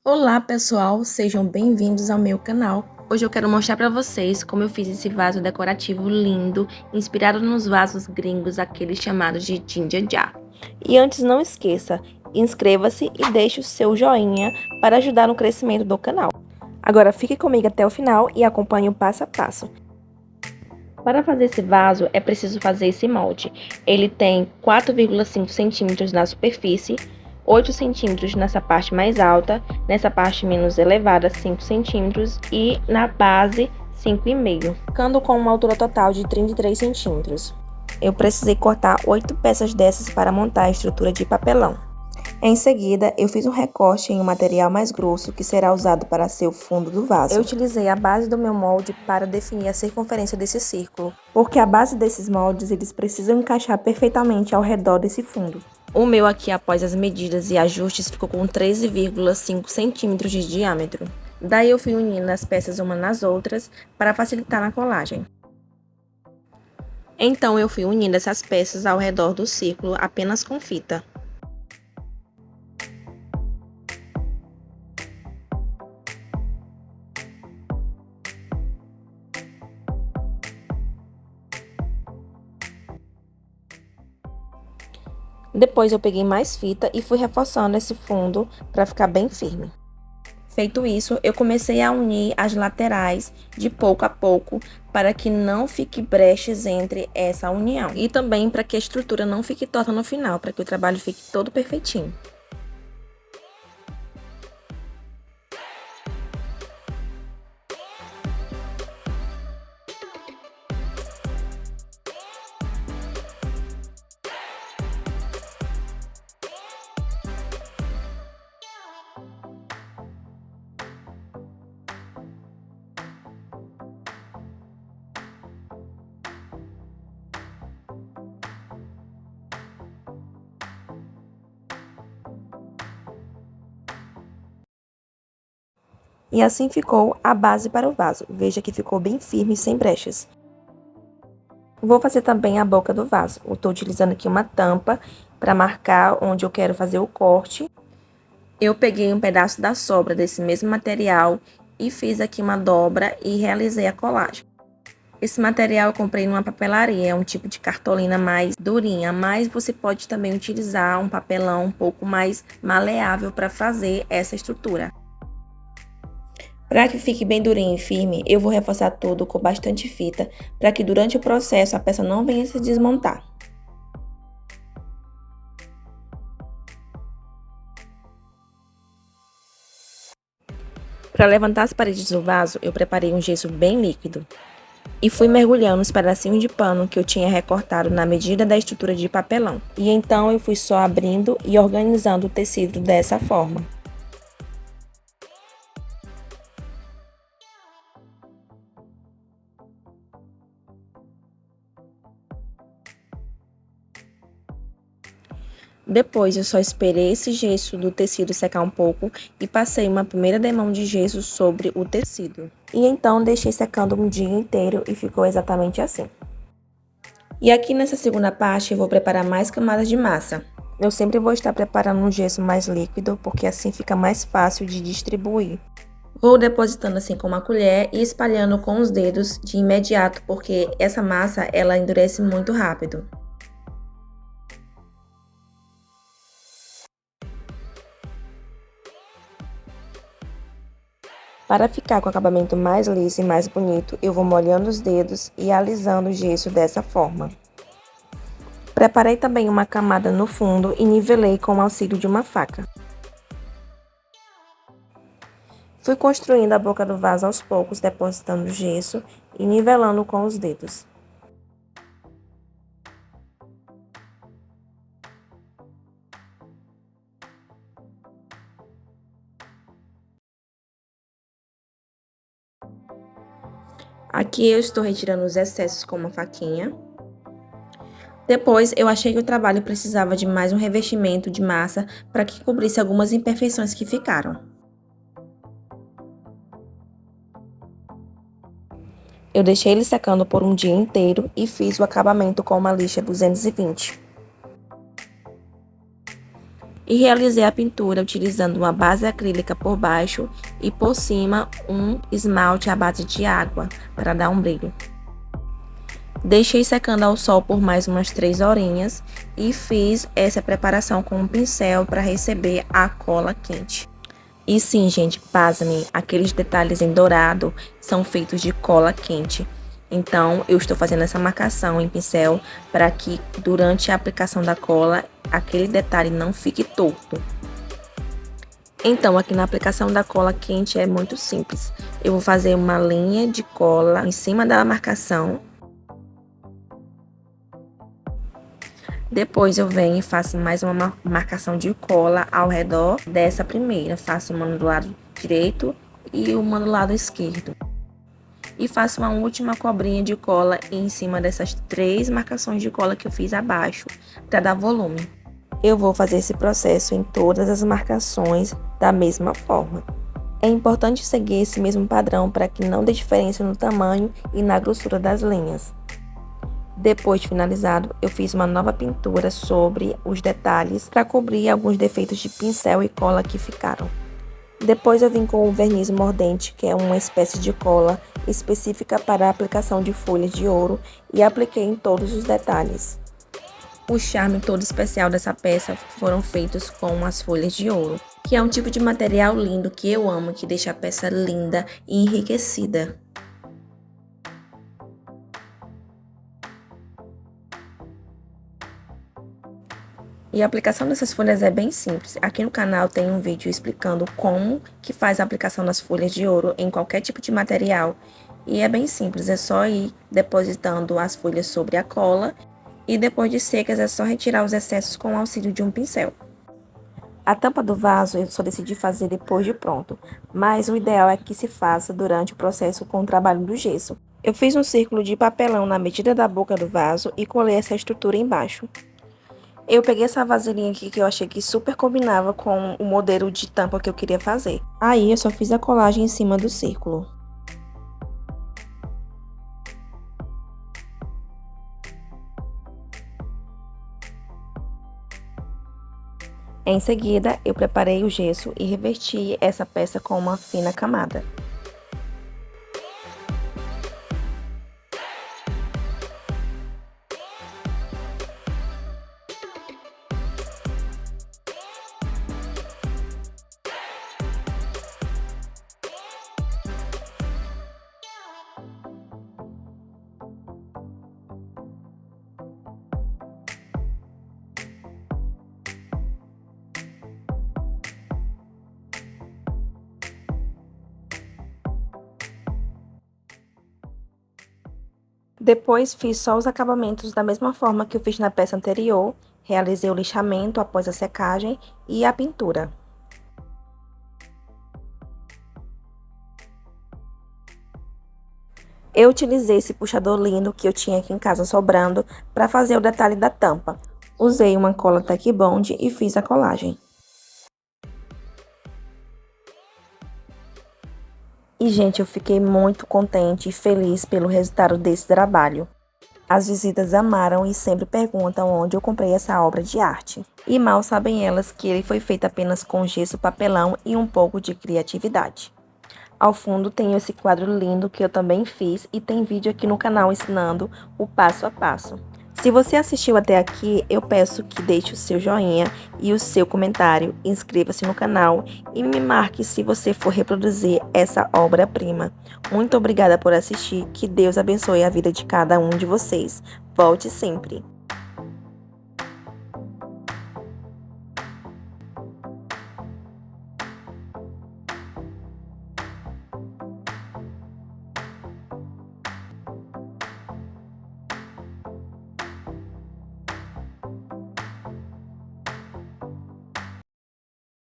Olá pessoal, sejam bem-vindos ao meu canal. Hoje eu quero mostrar para vocês como eu fiz esse vaso decorativo lindo, inspirado nos vasos gringos, aqueles chamados de ginger jar. E antes não esqueça, inscreva-se e deixe o seu joinha para ajudar no crescimento do canal. Agora fique comigo até o final e acompanhe o passo a passo. Para fazer esse vaso é preciso fazer esse molde. Ele tem 4,5 centímetros na superfície, 8 centímetros nessa parte mais alta, nessa parte menos elevada 5 centímetros e na base 5,5, ficando com uma altura total de 33 centímetros. Eu precisei cortar 8 peças dessas para montar a estrutura de papelão. Em seguida, eu fiz um recorte em um material mais grosso que será usado para ser o fundo do vaso. Eu utilizei a base do meu molde para definir a circunferência desse círculo, porque a base desses moldes eles precisam encaixar perfeitamente ao redor desse fundo. O meu aqui, após as medidas e ajustes, ficou com 13,5 centímetros de diâmetro. Daí eu fui unindo as peças uma nas outras para facilitar na colagem. Então eu fui unindo essas peças ao redor do círculo apenas com fita. Depois eu peguei mais fita e fui reforçando esse fundo para ficar bem firme. Feito isso, eu comecei a unir as laterais de pouco a pouco para que não fique brechas entre essa união. E também para que a estrutura não fique torta no final, para que o trabalho fique todo perfeitinho. E assim ficou a base para o vaso. Veja que ficou bem firme e sem brechas. Vou fazer também a boca do vaso. Eu estou utilizando aqui uma tampa para marcar onde eu quero fazer o corte. Eu peguei um pedaço da sobra desse mesmo material e fiz aqui uma dobra e realizei a colagem. Esse material eu comprei numa papelaria, é um tipo de cartolina mais durinha, mas você pode também utilizar um papelão um pouco mais maleável para fazer essa estrutura. Para que fique bem durinho e firme, eu vou reforçar tudo com bastante fita, para que durante o processo a peça não venha se desmontar. Para levantar as paredes do vaso, eu preparei um gesso bem líquido e fui mergulhando os pedacinhos de pano que eu tinha recortado na medida da estrutura de papelão. E então eu fui só abrindo e organizando o tecido dessa forma. Depois eu só esperei esse gesso do tecido secar um pouco e passei uma primeira demão de gesso sobre o tecido. E então deixei secando um dia inteiro e ficou exatamente assim. E aqui nessa segunda parte eu vou preparar mais camadas de massa. Eu sempre vou estar preparando um gesso mais líquido, porque assim fica mais fácil de distribuir. Vou depositando assim com uma colher e espalhando com os dedos de imediato, porque essa massa ela endurece muito rápido. Para ficar com o acabamento mais liso e mais bonito, eu vou molhando os dedos e alisando o gesso dessa forma. Preparei também uma camada no fundo e nivelei com o auxílio de uma faca. Fui construindo a boca do vaso aos poucos, depositando gesso e nivelando com os dedos. Aqui eu estou retirando os excessos com uma faquinha. Depois, eu achei que o trabalho precisava de mais um revestimento de massa para que cobrisse algumas imperfeições que ficaram. Eu deixei ele secando por um dia inteiro e fiz o acabamento com uma lixa 220. E realizei a pintura utilizando uma base acrílica por baixo e por cima um esmalte à base de água para dar um brilho. Deixei secando ao sol por mais umas 3 horinhas e fiz essa preparação com um pincel para receber a cola quente. E sim, gente, pasmem, aqueles detalhes em dourado são feitos de cola quente. Então, eu estou fazendo essa marcação em pincel para que durante a aplicação da cola, aquele detalhe não fique torto. Então, aqui na aplicação da cola quente é muito simples. Eu vou fazer uma linha de cola em cima da marcação. Depois eu venho e faço mais uma marcação de cola ao redor dessa primeira. Faço uma do lado direito e uma do lado esquerdo. E faço uma última cobrinha de cola em cima dessas 3 marcações de cola que eu fiz abaixo, para dar volume. Eu vou fazer esse processo em todas as marcações da mesma forma. É importante seguir esse mesmo padrão para que não dê diferença no tamanho e na grossura das linhas. Depois de finalizado, eu fiz uma nova pintura sobre os detalhes para cobrir alguns defeitos de pincel e cola que ficaram. Depois eu vim com o verniz mordente, que é uma espécie de cola específica para a aplicação de folhas de ouro, e apliquei em todos os detalhes. O charme todo especial dessa peça foram feitos com as folhas de ouro, que é um tipo de material lindo que eu amo, que deixa a peça linda e enriquecida. E a aplicação dessas folhas é bem simples. Aqui no canal tem um vídeo explicando como que faz a aplicação das folhas de ouro em qualquer tipo de material. E é bem simples, é só ir depositando as folhas sobre a cola e depois de secas é só retirar os excessos com o auxílio de um pincel. A tampa do vaso eu só decidi fazer depois de pronto, mas o ideal é que se faça durante o processo com o trabalho do gesso. Eu fiz um círculo de papelão na medida da boca do vaso e colei essa estrutura embaixo. Eu peguei essa vasilhinha aqui que eu achei que super combinava com o modelo de tampa que eu queria fazer. Aí eu só fiz a colagem em cima do círculo. Em seguida, eu preparei o gesso e revesti essa peça com uma fina camada. Depois fiz só os acabamentos da mesma forma que eu fiz na peça anterior, realizei o lixamento após a secagem e a pintura. Eu utilizei esse puxador lindo que eu tinha aqui em casa sobrando para fazer o detalhe da tampa. Usei uma cola Tack Bond e fiz a colagem. E, gente, eu fiquei muito contente e feliz pelo resultado desse trabalho. As visitas amaram e sempre perguntam onde eu comprei essa obra de arte. E mal sabem elas que ele foi feito apenas com gesso, papelão e um pouco de criatividade. Ao fundo tem esse quadro lindo que eu também fiz e tem vídeo aqui no canal ensinando o passo a passo. Se você assistiu até aqui, eu peço que deixe o seu joinha e o seu comentário, inscreva-se no canal e me marque se você for reproduzir essa obra-prima. Muito obrigada por assistir, que Deus abençoe a vida de cada um de vocês. Volte sempre!